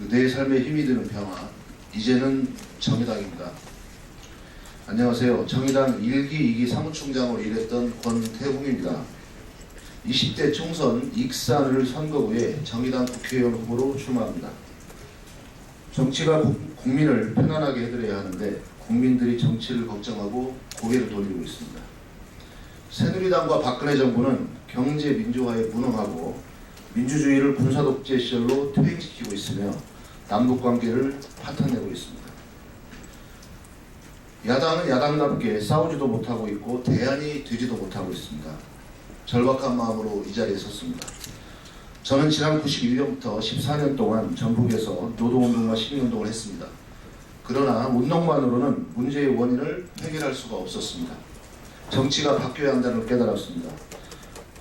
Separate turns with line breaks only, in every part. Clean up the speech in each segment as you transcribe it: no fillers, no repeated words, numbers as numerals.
내 삶에 힘이 되는 평화, 이제는 정의당입니다. 안녕하세요. 정의당 1기, 2기 사무총장으로 일했던 권태웅입니다. 20대 총선 익산을 선거구에 정의당 국회의원 후보로 출마합니다. 정치가 국민을 편안하게 해드려야 하는데 국민들이 정치를 걱정하고 고개를 돌리고 있습니다. 새누리당과 박근혜 정부는 경제 민주화에 무능하고 민주주의를 군사독재 시절로 퇴행시키고 있으며 남북관계를 파탄내고 있습니다. 야당은 야당답게 싸우지도 못하고 있고 대안이 되지도 못하고 있습니다. 절박한 마음으로 이 자리에 섰습니다. 저는 지난 91년부터 14년 동안 전국에서 노동운동과 시민운동을 했습니다. 그러나 운동만으로는 문제의 원인을 해결할 수가 없었습니다. 정치가 바뀌어야 한다는 걸 깨달았습니다.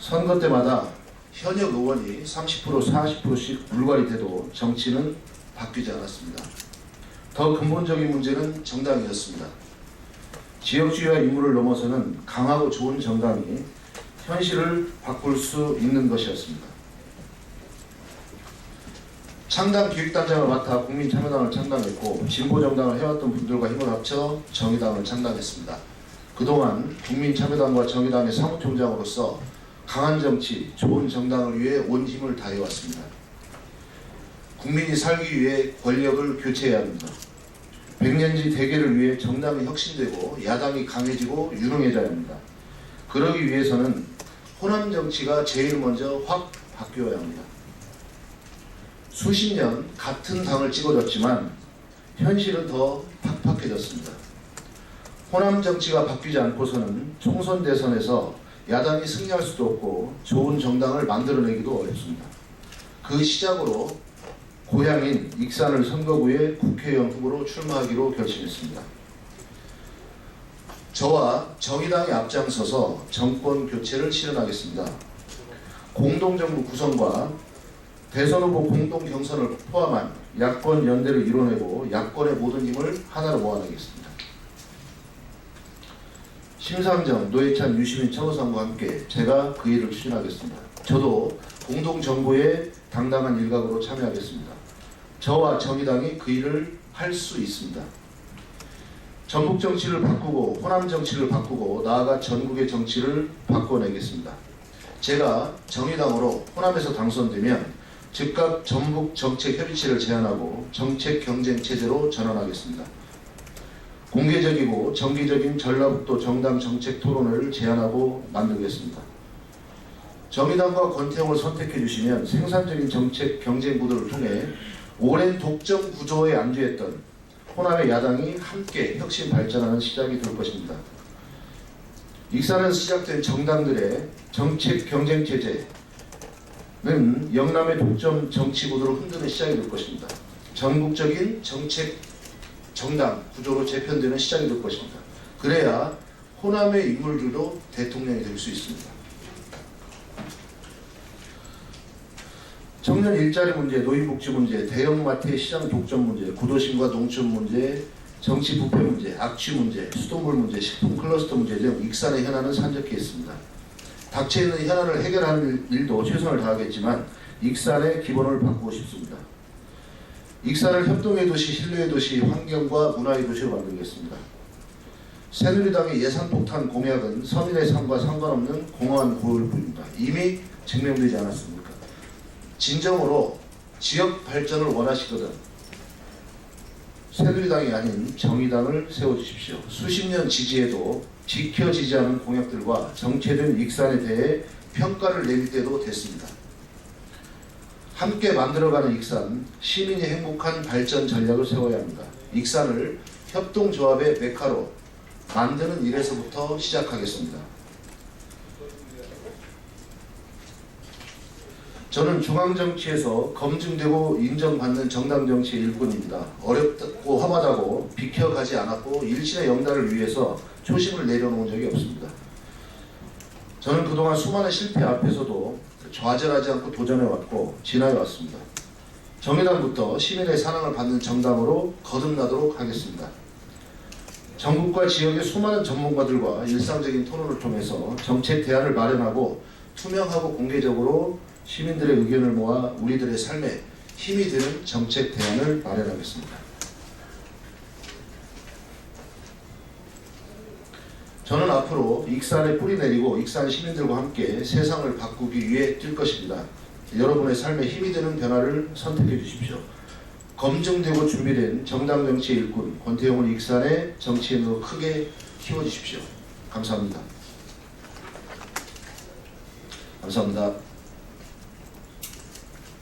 선거 때마다 현역 의원이 30% 40%씩 불발이 돼도 정치는 바뀌지 않았습니다. 더 근본적인 문제는 정당이었습니다. 지역주의와 인물을 넘어서는 강하고 좋은 정당이 현실을 바꿀 수 있는 것이었습니다. 창당 기획단장을 맡아 국민참여당을 창당했고 진보정당을 해왔던 분들과 힘을 합쳐 정의당을 창당했습니다. 그동안 국민참여당과 정의당의 사무총장으로서 강한 정치, 좋은 정당을 위해 온 힘을 다해왔습니다. 국민이 살기 위해 권력을 교체해야 합니다. 백년지 대계를 위해 정당이 혁신되고 야당이 강해지고 유능해져야 합니다. 그러기 위해서는 호남 정치가 제일 먼저 확 바뀌어야 합니다. 수십 년 같은 당을 찍어줬지만 현실은 더 팍팍해졌습니다. 호남 정치가 바뀌지 않고서는 총선 대선에서 야당이 승리할 수도 없고 좋은 정당을 만들어내기도 어렵습니다. 그 시작으로 고향인 익산을 선거구에 국회의원 후보로 출마하기로 결심했습니다. 저와 정의당이 앞장서서 정권 교체를 실현하겠습니다. 공동정부 구성과 대선 후보 공동 경선을 포함한 야권 연대를 이뤄내고 야권의 모든 힘을 하나로 모아내겠습니다. 심상정, 노회찬, 유시민, 최호상과 함께 제가 그 일을 추진하겠습니다. 저도 공동정부의 당당한 일각으로 참여하겠습니다. 저와 정의당이 그 일을 할 수 있습니다. 전국 정치를 바꾸고 호남 정치를 바꾸고 나아가 전국의 정치를 바꿔내겠습니다. 제가 정의당으로 호남에서 당선되면 즉각 전북 정책협의체를 제안하고 정책 경쟁 체제로 전환하겠습니다. 공개적이고 정기적인 전라북도 정당 정책 토론회를 제안하고 만들겠습니다. 정의당과 권태웅을 선택해 주시면 생산적인 정책 경쟁 구도를 통해 오랜 독점 구조에 안주했던 호남의 야당이 함께 혁신 발전하는 시작이 될 것입니다. 익산에서 시작된 정당들의 정책 경쟁 체제는 영남의 독점 정치 구도를 흔드는 시작이 될 것입니다. 전국적인 정책 정당 구조로 재편되는 시작이 될 것입니다. 그래야 호남의 인물들도 대통령이 될 수 있습니다. 청년 일자리 문제, 노인복지 문제, 대형마트의 시장 독점 문제, 구도심과 농촌 문제, 정치 부패 문제, 악취 문제, 수돗물 문제, 식품 클러스터 문제 등 익산의 현안은 산적해 있습니다. 닥쳐있는 현안을 해결하는 일도 최선을 다하겠지만 익산의 기본을 바꾸고 싶습니다. 익산을 협동의 도시, 신뢰의 도시, 환경과 문화의 도시로 만들겠습니다. 새누리당의 예산폭탄 공약은 서민의 삶과 상관없는 공허한 구호일 뿐입니다. 이미 증명되지 않았습니까? 진정으로 지역 발전을 원하시거든 새누리당이 아닌 정의당을 세워주십시오. 수십 년 지지해도 지켜지지 않은 공약들과 정체된 익산에 대해 평가를 내릴 때도 됐습니다. 함께 만들어가는 익산, 시민이 행복한 발전 전략을 세워야 합니다. 익산을 협동조합의 메카로 만드는 일에서부터 시작하겠습니다. 저는 중앙정치에서 검증되고 인정받는 정당정치의 일꾼입니다. 어렵고 험하다고 비켜가지 않았고 일신의 영달을 위해서 초심을 내려놓은 적이 없습니다. 저는 그동안 수많은 실패 앞에서도 좌절하지 않고 도전해왔고 진화해왔습니다. 정의당부터 시민의 사랑을 받는 정당으로 거듭나도록 하겠습니다. 전국과 지역의 수많은 전문가들과 일상적인 토론을 통해서 정책 대안을 마련하고 투명하고 공개적으로 시민들의 의견을 모아 우리들의 삶에 힘이 되는 정책 대안을 마련하겠습니다. 저는 앞으로 익산에 뿌리 내리고 익산 시민들과 함께 세상을 바꾸기 위해 뛸 것입니다. 여러분의 삶에 힘이 되는 변화를 선택해 주십시오. 검증되고 준비된 정당 정치의 일꾼 권태용을 익산의 정치인으로 크게 키워주십시오. 감사합니다. 감사합니다.